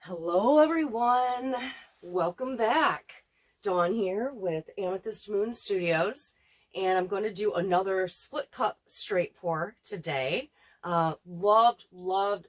Hello everyone, welcome back. Dawn here with AmethystMoonStudios, and I'm going to do another split cup straight pour today. Loved the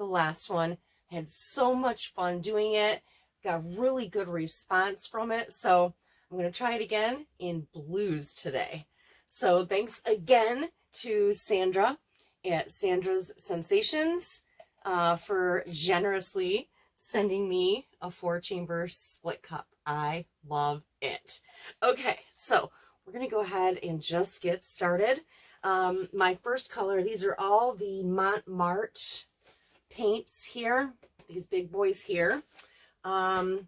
last one. Had so much fun doing it. Got really good response from it, so I'm going to try it again in blues today. So thanks again to Sandra at Sandra's Sensations for generously sending me a 4-chamber split cup. I love it. Okay, so we're going to go ahead and just get started. My first color, these are all the Monte Mart paints here, these big boys here. So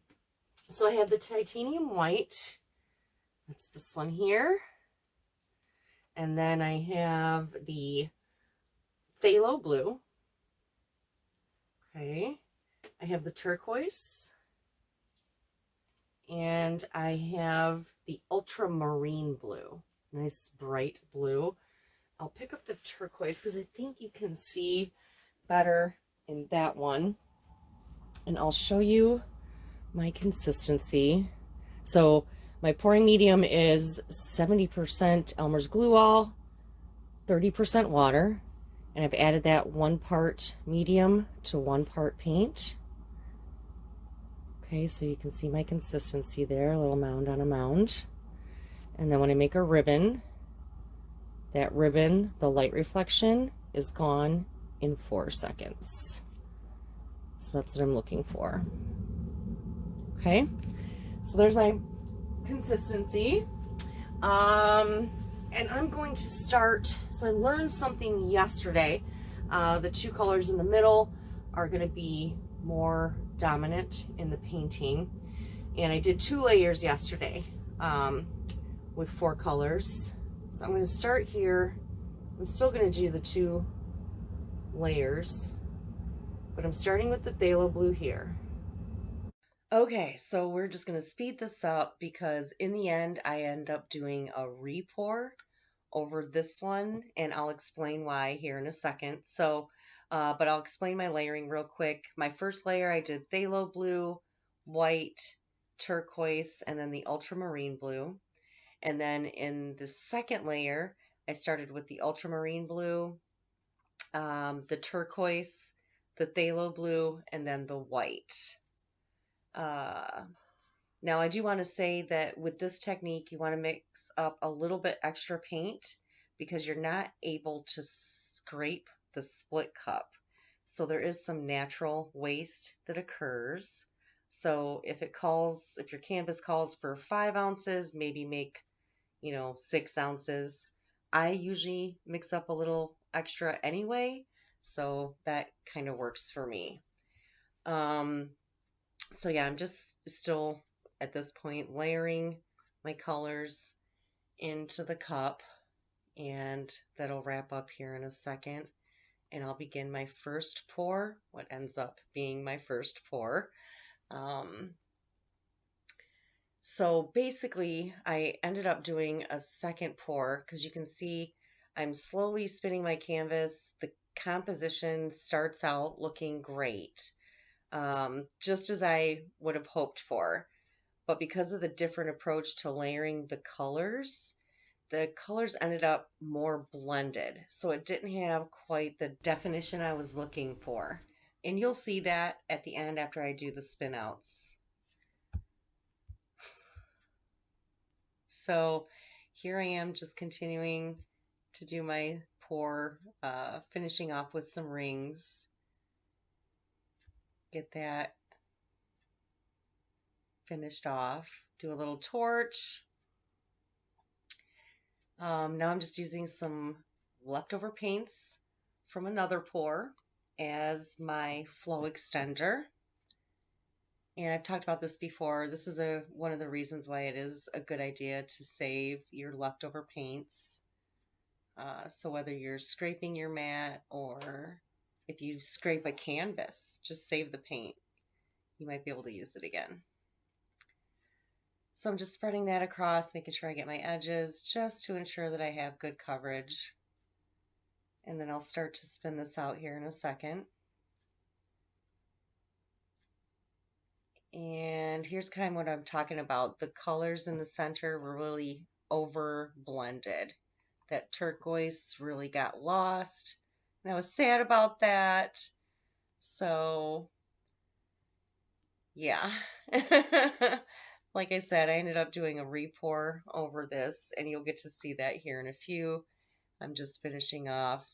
I have the Titanium White. That's this one here. And then I have the Phthalo Blue. Okay, I have the Turquoise, and I have the Ultramarine Blue, nice bright blue. I'll pick up the Turquoise because I think you can see better in that one, and I'll show you my consistency. So my pouring medium is 70% Elmer's glue all, 30% water. And I've added that 1 part medium to 1 part paint. Okay, so you can see my consistency there, a little mound on a mound. And then when I make a ribbon, that ribbon, the light reflection, is gone in 4 seconds. So that's what I'm looking for. Okay, so there's my consistency. And I'm going to start, so I learned something yesterday. The 2 colors in the middle are going to be more dominant in the painting. And I did 2 layers yesterday with 4 colors. So I'm going to start here. I'm still going to do the 2 layers, but I'm starting with the phthalo blue here. Okay, so we're just going to speed this up because in the end I end up doing a re-pour over this one, and I'll explain why here in a second. So, but I'll explain my layering real quick. My first layer I did phthalo blue, white, turquoise, and then the ultramarine blue. And then in the second layer, I started with the ultramarine blue, the turquoise, the phthalo blue, and then the white. Now I do want to say that with this technique, you want to mix up a little bit extra paint because you're not able to scrape the split cup. So there is some natural waste that occurs. So if your canvas calls for 5 ounces, maybe make, 6 ounces. I usually mix up a little extra anyway, so that kind of works for me. So yeah, I'm just still at this point layering my colors into the cup, and that'll wrap up here in a second, and I'll begin my first pour, what ends up being my first pour. So basically I ended up doing a second pour because you can see I'm slowly spinning my canvas. The composition starts out looking great. Just as I would have hoped for. But because of the different approach to layering the colors ended up more blended. So it didn't have quite the definition I was looking for. And you'll see that at the end after I do the spin outs. So here I am just continuing to do my pour, finishing off with some rings. Get that finished off. Do a little torch. Now I'm just using some leftover paints from another pour as my flow extender. And I've talked about this before. This is one of the reasons why it is a good idea to save your leftover paints. So whether you're scraping your mat or if you scrape a canvas, just save the paint. You might be able to use it again. So I'm just spreading that across, making sure I get my edges just to ensure that I have good coverage. And then I'll start to spin this out here in a second. And here's kind of what I'm talking about. The colors in the center were really over blended. That turquoise really got lost, and I was sad about that. So yeah. Like I said, I ended up doing a repour over this, and you'll get to see that here in a few. I'm just finishing off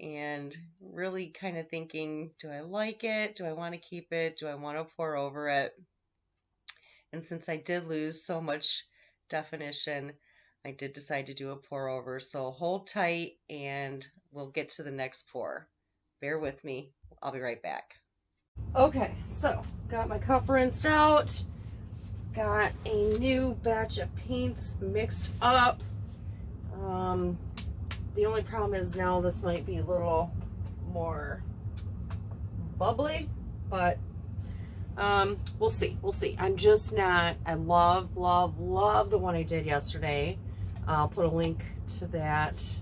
and really kind of thinking, do I like it? Do I want to keep it? Do I want to pour over it? And since I did lose so much definition, I did decide to do a pour over. So hold tight and we'll get to the next pour. Bear with me. I'll be right back. Okay, so got my cup rinsed out. Got a new batch of paints mixed up. The only problem is now this might be a little more bubbly, but we'll see. We'll see. I'm just not, I love the one I did yesterday. I'll put a link to that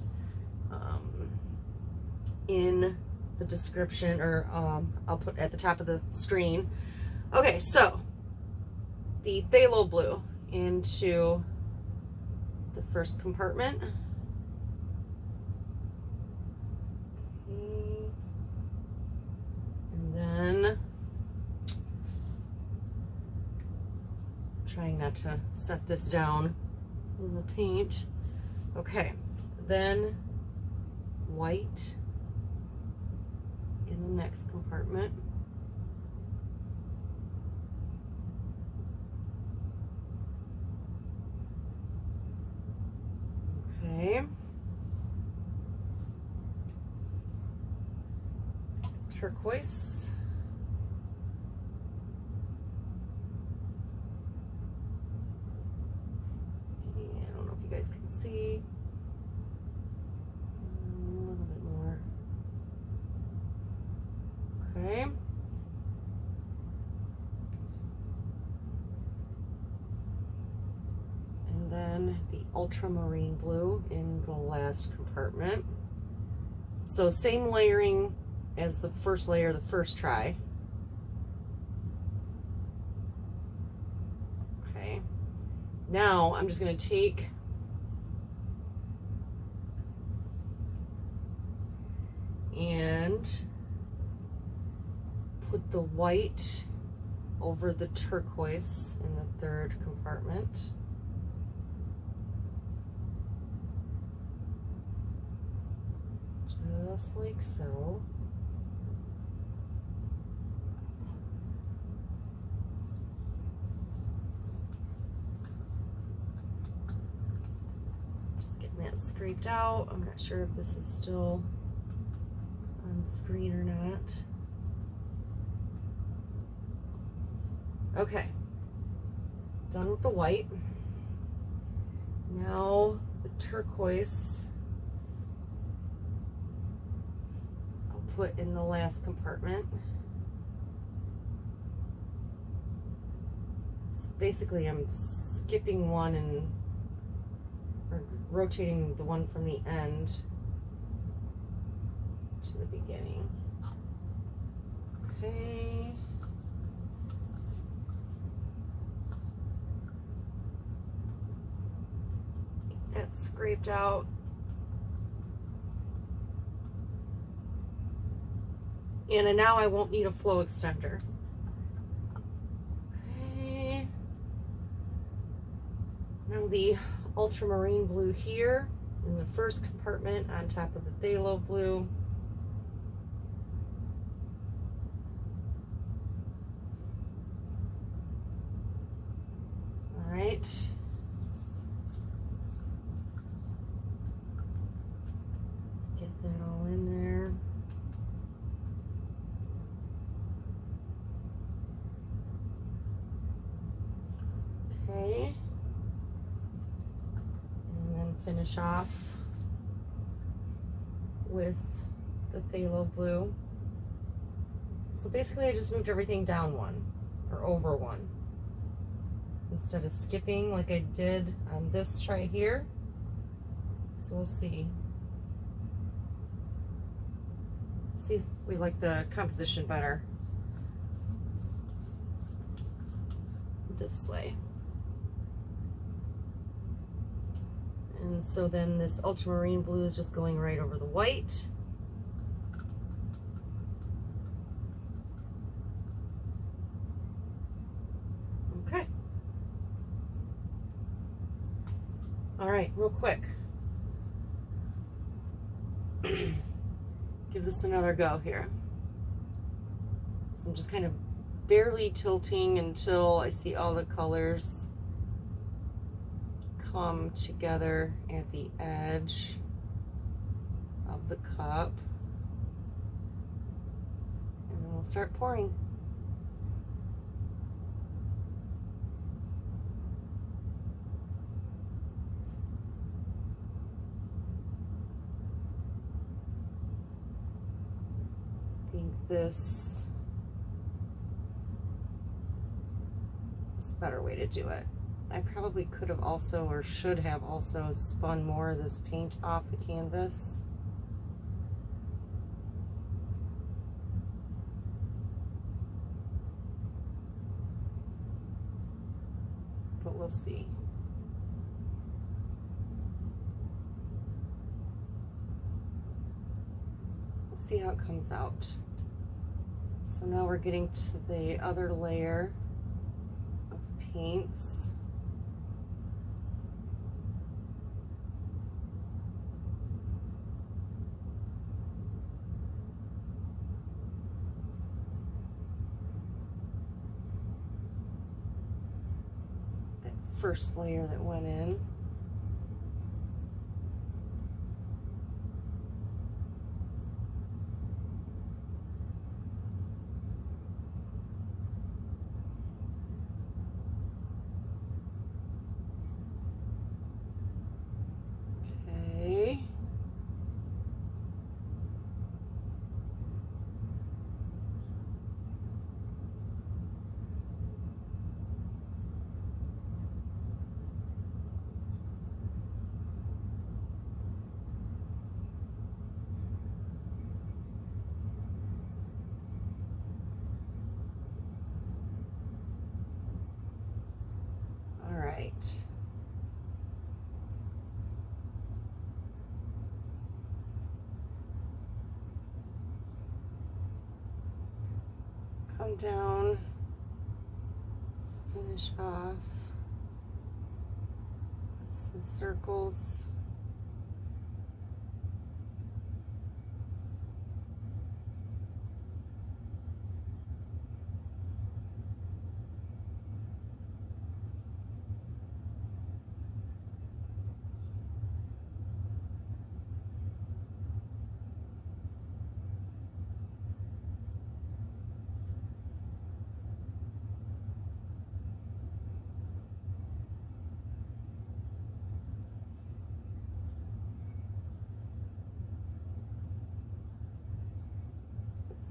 in the description, or I'll put at the top of the screen. Okay, so the Phthalo Blue into the first compartment. Okay. And then trying not to set this down in the paint. Okay, then white in the next compartment. Okay. Turquoise. I don't know if you guys can see. A little bit more. Okay. And then the Ultramarine Blue in the last compartment. So same layering as the first layer, the first try. Okay. Now I'm just going to take and put the white over the turquoise in the third compartment. Just like so. Just getting that scraped out. I'm not sure if this is still on screen or not. Okay, done with the white. Now the turquoise I'll put in the last compartment. So basically I'm skipping one and or rotating the one from the end to the beginning. Okay. Get that scraped out. And now I won't need a flow extender. Okay. Now the Ultramarine Blue here in the first compartment on top of the Phthalo Blue. All right. Get that all in there. Okay. And then finish off with the Phthalo Blue. So basically I just moved everything down one or over one instead of skipping like I did on this try here. So we'll see if we like the composition better. this way. And so then this ultramarine blue is just going right over the white. Okay. All right, real quick. Give this another go here. So I'm just kind of barely tilting until I see all the colors come together at the edge of the cup. And then we'll start pouring. I think this is a better way to do it. I probably could have also, or should have also, spun more of this paint off the canvas. But we'll see. We'll see how it comes out. So now we're getting to the other layer of paints. That first layer that went in. Come down, finish off with some circles.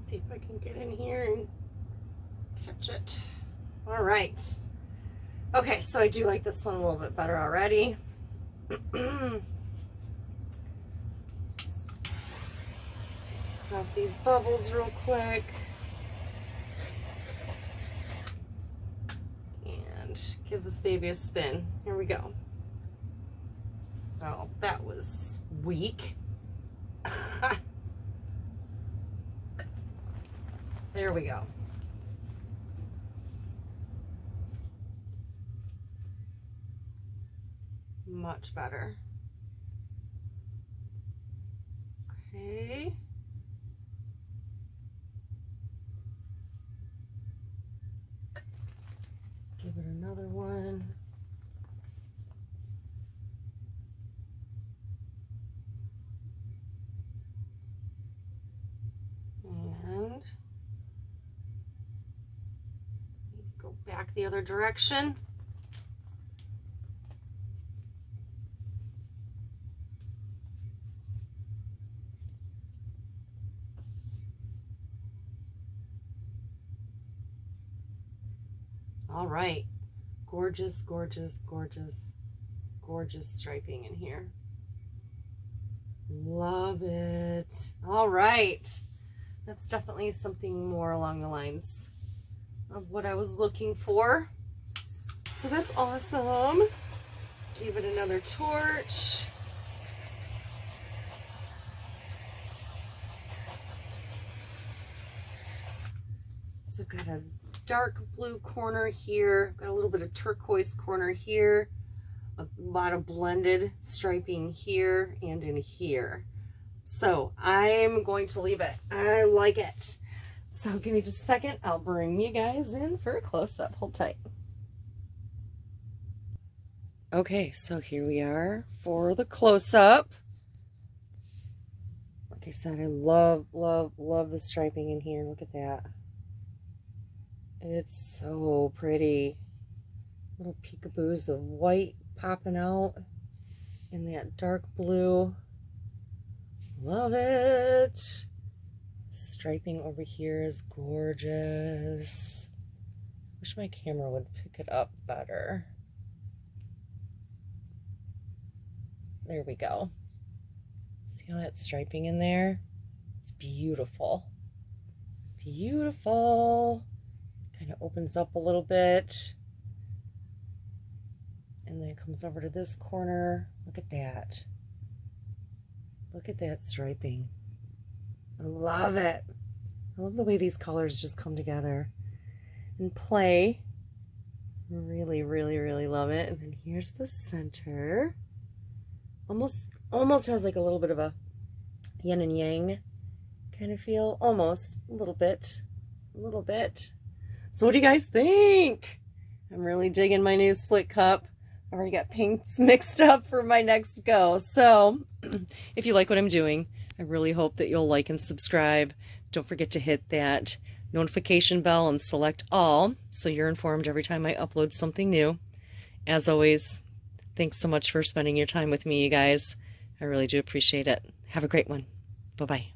See if I can get in here and catch it. All right. Okay, so I do like this one a little bit better already. Got these bubbles real quick. And give this baby a spin. Here we go. Oh, that was weak. There we go. Much better. Okay. Give it another one. And go back the other direction. All right, gorgeous, gorgeous, gorgeous, gorgeous striping in here. Love it. All right, that's definitely something more along the lines of what I was looking for. So that's awesome. Give it another torch. So I've got a dark blue corner here, got a little bit of turquoise corner here, a lot of blended striping here and in here. So I'm going to leave it. I like it. So give me just a second. I'll bring you guys in for a close-up. Hold tight. Okay, so here we are for the close-up. Like I said, I love, love, love the striping in here. Look at that. It's so pretty. Little peekaboos of white popping out in that dark blue. Love it. Striping over here is gorgeous. Wish my camera would pick it up better. There we go. See how that striping in there? It's beautiful. Beautiful. Kind of opens up a little bit. And then it comes over to this corner. Look at that. Look at that striping. I love it. I love the way these colors just come together and play. Really, really, really love it. And then here's the center. Almost has like a little bit of a yin and yang kind of feel. Almost. A little bit. A little bit. So what do you guys think? I'm really digging my new split cup. I've already got paints mixed up for my next go. So if you like what I'm doing, I really hope that you'll like and subscribe. Don't forget to hit that notification bell and select all so you're informed every time I upload something new. As always, thanks so much for spending your time with me, you guys. I really do appreciate it. Have a great one. Bye-bye.